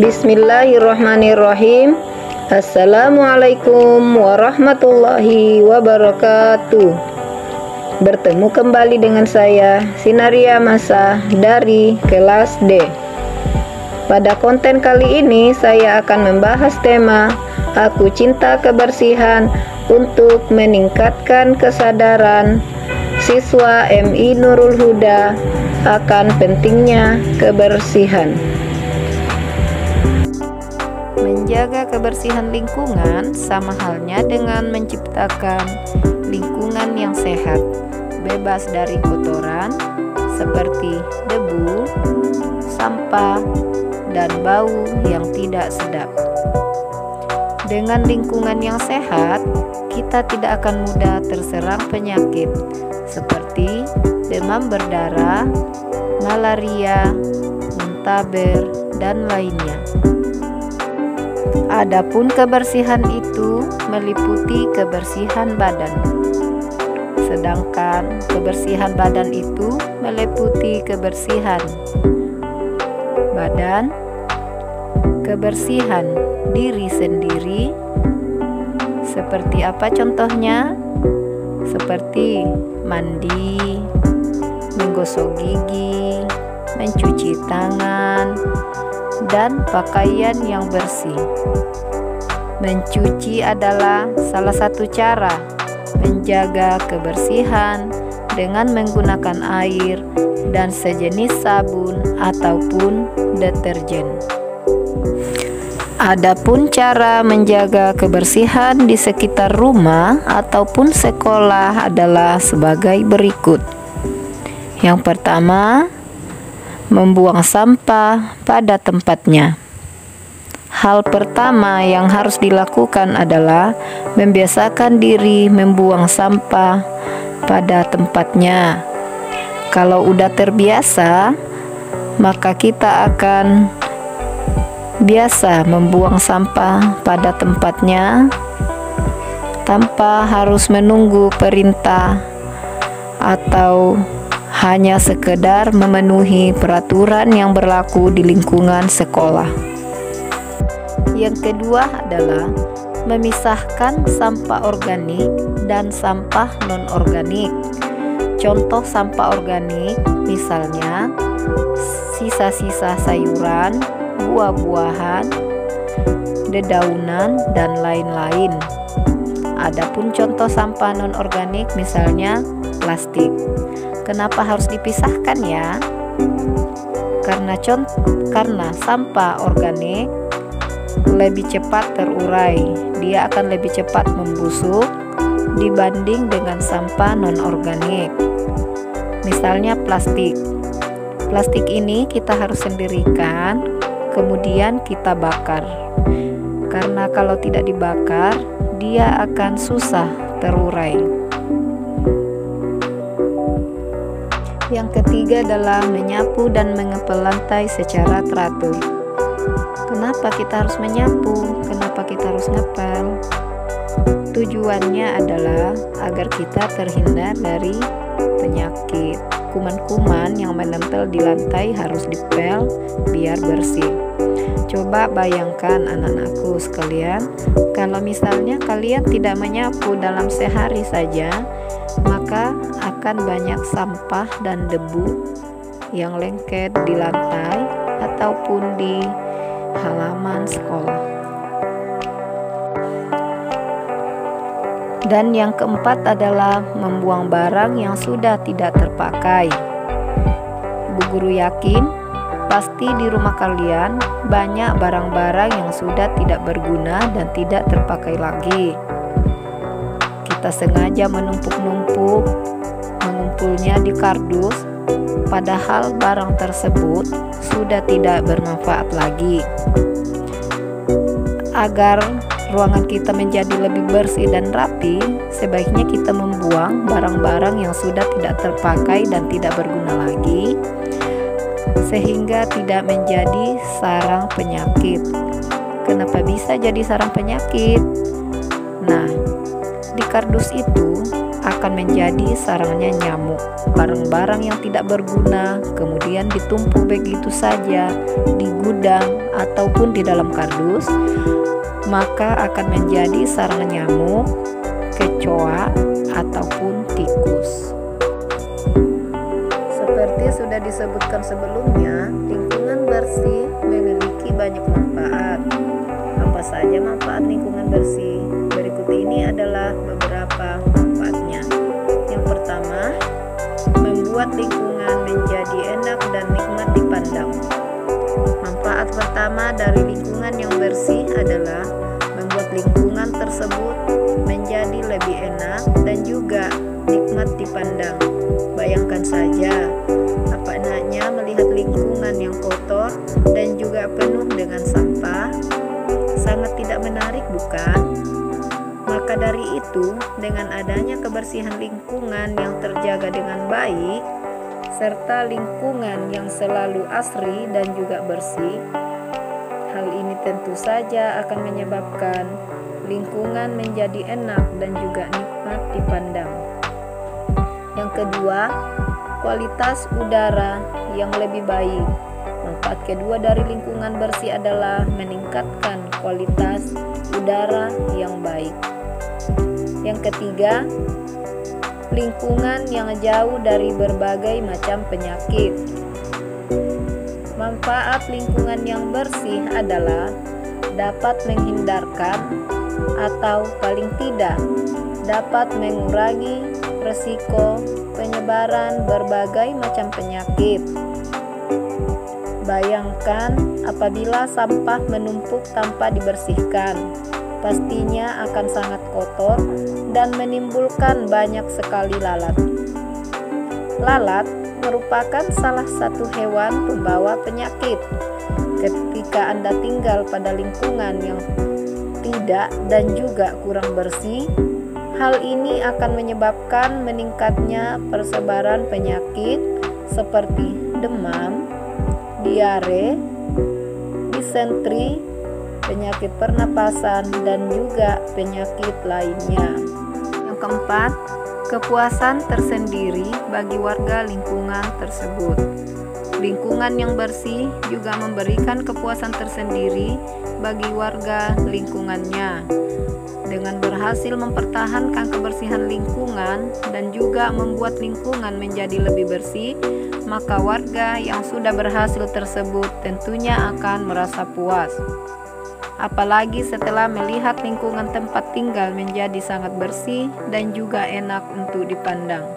Bismillahirrahmanirrahim. Assalamualaikum warahmatullahi wabarakatuh. Bertemu kembali dengan saya, Sinaria Masa dari kelas D. Pada konten kali ini saya akan membahas tema Aku Cinta Kebersihan untuk meningkatkan kesadaran siswa MI Nurul Huda akan pentingnya kebersihan. Menjaga kebersihan lingkungan sama halnya dengan menciptakan lingkungan yang sehat, bebas dari kotoran seperti debu, sampah, dan bau yang tidak sedap. Dengan lingkungan yang sehat, kita tidak akan mudah terserang penyakit seperti demam berdarah, malaria, muntaber, dan lainnya. Adapun kebersihan itu meliputi kebersihan badan. Sedangkan kebersihan badan itu meliputi kebersihan badan, kebersihan diri sendiri. Seperti apa contohnya? Seperti mandi, menggosok gigi, mencuci tangan, dan pakaian yang bersih. Mencuci adalah salah satu cara menjaga kebersihan dengan menggunakan air dan sejenis sabun ataupun deterjen. Adapun cara menjaga kebersihan di sekitar rumah ataupun sekolah adalah sebagai berikut. Yang pertama, membuang sampah pada tempatnya. Hal pertama yang harus dilakukan adalah membiasakan diri membuang sampah pada tempatnya. Kalau udah terbiasa, maka kita akan biasa membuang sampah pada tempatnya tanpa harus menunggu perintah atau hanya sekedar memenuhi peraturan yang berlaku di lingkungan sekolah. Yang kedua adalah memisahkan sampah organik dan sampah non-organik. Contoh sampah organik misalnya sisa-sisa sayuran, buah-buahan, dedaunan, dan lain-lain. Adapun contoh sampah non-organik misalnya plastik. Kenapa harus dipisahkan ya? Karena sampah organik lebih cepat terurai, dia akan lebih cepat membusuk dibanding dengan sampah non-organik. Misalnya plastik. Plastik ini kita harus sendirikan, kemudian kita bakar. Karena kalau tidak dibakar, dia akan susah terurai. Yang ketiga adalah menyapu dan mengepel lantai secara teratur. Kenapa kita harus menyapu? Kenapa kita harus ngepel? Tujuannya adalah agar kita terhindar dari penyakit. Kuman-kuman yang menempel di lantai harus dipel biar bersih. Coba bayangkan anak-anakku sekalian, kalau misalnya kalian tidak menyapu dalam sehari saja, maka akan banyak sampah dan debu yang lengket di lantai ataupun di halaman sekolah. Dan yang keempat adalah membuang barang yang sudah tidak terpakai. Ibu guru yakin pasti di rumah kalian banyak barang-barang yang sudah tidak berguna dan tidak terpakai lagi. Kita sengaja menumpuk-numpuk, mengumpulnya di kardus, padahal barang tersebut sudah tidak bermanfaat lagi. Agar ruangan kita menjadi lebih bersih dan rapi, sebaiknya kita membuang barang-barang yang sudah tidak terpakai dan tidak berguna lagi, sehingga tidak menjadi sarang penyakit. Kenapa bisa jadi sarang penyakit? Nah, di kardus itu akan menjadi sarangnya nyamuk. Barang-barang yang tidak berguna kemudian ditumpuk begitu saja di gudang ataupun di dalam kardus, maka akan menjadi sarang nyamuk, kecoa, ataupun tikus. Seperti sudah disebutkan sebelumnya, lingkungan bersih memiliki banyak manfaat. Apa saja manfaat lingkungan bersih? Berikut ini adalah beberapa manfaatnya. Yang pertama, membuat lingkungan menjadi enak dan nikmat dipandang. Manfaat pertama dari lingkungan yang bersih adalah membuat lingkungan tersebut menjadi lebih enak dan juga nikmat dipandang. Bayangkan saja, apa enaknya melihat lingkungan yang kotor dan juga penuh dengan sampah. Sangat tidak menarik, bukan? Maka dari itu, dengan adanya kebersihan lingkungan yang terjaga dengan baik, serta lingkungan yang selalu asri dan juga bersih, hal ini tentu saja akan menyebabkan lingkungan menjadi enak dan juga nikmat dipandang. Yang kedua, kualitas udara yang lebih baik. Manfaat kedua dari lingkungan bersih adalah meningkatkan kualitas udara yang baik. Yang ketiga, lingkungan yang jauh dari berbagai macam penyakit. Manfaat lingkungan yang bersih adalah dapat menghindarkan atau paling tidak dapat mengurangi risiko penyebaran berbagai macam penyakit. Bayangkan apabila sampah menumpuk tanpa dibersihkan, pastinya akan sangat kotor dan menimbulkan banyak sekali lalat. Lalat merupakan salah satu hewan pembawa penyakit. Ketika Anda tinggal pada lingkungan yang tidak dan juga kurang bersih, hal ini akan menyebabkan meningkatnya persebaran penyakit seperti demam, diare, disentri, penyakit pernapasan, dan juga penyakit lainnya. Yang keempat, kepuasan tersendiri bagi warga lingkungan tersebut. Lingkungan yang bersih juga memberikan kepuasan tersendiri bagi warga lingkungannya. Dengan berhasil mempertahankan kebersihan lingkungan dan juga membuat lingkungan menjadi lebih bersih, maka warga yang sudah berhasil tersebut tentunya akan merasa puas. Apalagi setelah melihat lingkungan tempat tinggal menjadi sangat bersih dan juga enak untuk dipandang.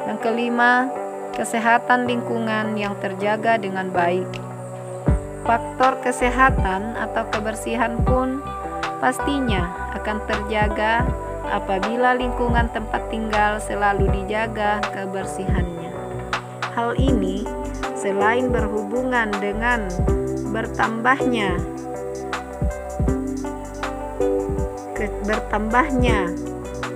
Yang kelima, kesehatan lingkungan yang terjaga dengan baik. Faktor kesehatan atau kebersihan pun pastinya akan terjaga apabila lingkungan tempat tinggal selalu dijaga kebersihannya. Hal ini selain berhubungan dengan bertambahnya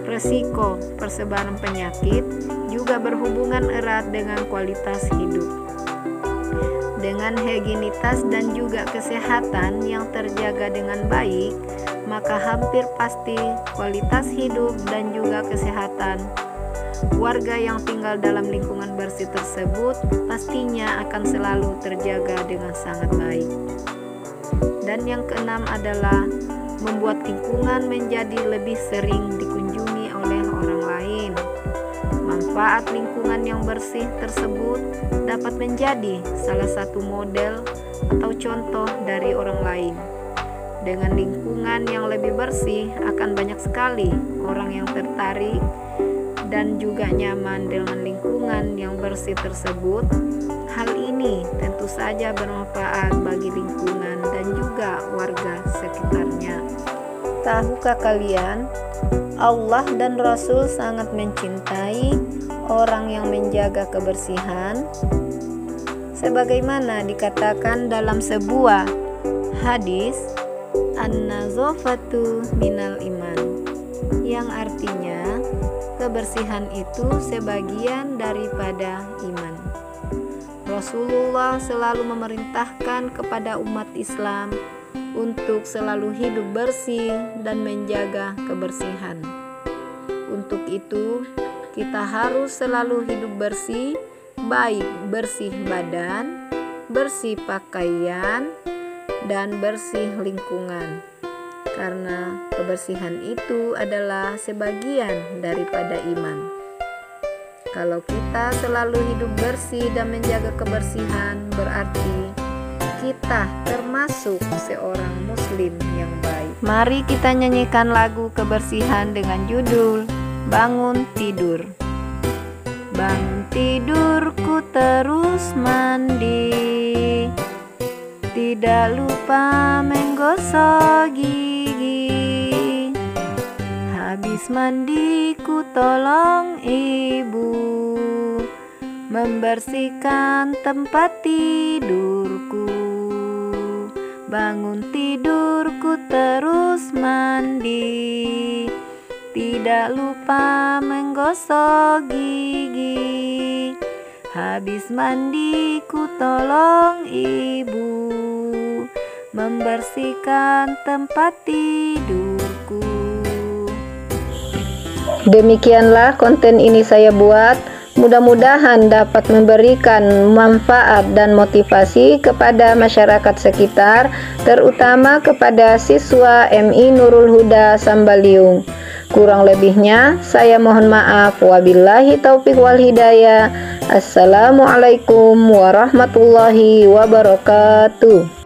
risiko persebaran penyakit, juga berhubungan erat dengan kualitas hidup. Dengan higienitas dan juga kesehatan yang terjaga dengan baik, maka hampir pasti kualitas hidup dan juga kesehatan warga yang tinggal dalam lingkungan bersih tersebut pastinya akan selalu terjaga dengan sangat baik. Dan yang keenam adalah membuat lingkungan menjadi lebih sering dikunjungi oleh orang lain. Manfaat lingkungan yang bersih tersebut dapat menjadi salah satu model atau contoh dari orang lain. Dengan lingkungan yang lebih bersih, akan banyak sekali orang yang tertarik dan juga nyaman dengan lingkungan yang bersih tersebut. Hal ini tentu saja bermanfaat bagi lingkungan dan juga warga sekitarnya. Tahukah kalian, Allah dan Rasul sangat mencintai orang yang menjaga kebersihan? Sebagaimana dikatakan dalam sebuah hadis, an-nazafatu minal iman, yang artinya kebersihan itu sebagian daripada iman. Rasulullah selalu memerintahkan kepada umat Islam untuk selalu hidup bersih dan menjaga kebersihan. Untuk itu, kita harus selalu hidup bersih, baik bersih badan, bersih pakaian, dan bersih lingkungan. Karena kebersihan itu adalah sebagian daripada iman. Kalau kita selalu hidup bersih dan menjaga kebersihan, berarti kita termasuk seorang muslim yang baik. Mari kita nyanyikan lagu kebersihan dengan judul Bangun Tidur. Bangun tidurku terus mandi, tidak lupa menggosok gigi. Habis mandiku tolong ibu membersihkan tempat tidurku. Bangun tidurku terus mandi, tidak lupa menggosok gigi. Habis mandiku tolong ibu membersihkan tempat tidurku. Demikianlah konten ini saya buat. Mudah-mudahan dapat memberikan manfaat dan motivasi kepada masyarakat sekitar, terutama kepada siswa MI Nurul Huda Sambaliung. Kurang lebihnya saya mohon maaf. Wabillahi taufiq wal hidayah. Assalamualaikum warahmatullahi wabarakatuh.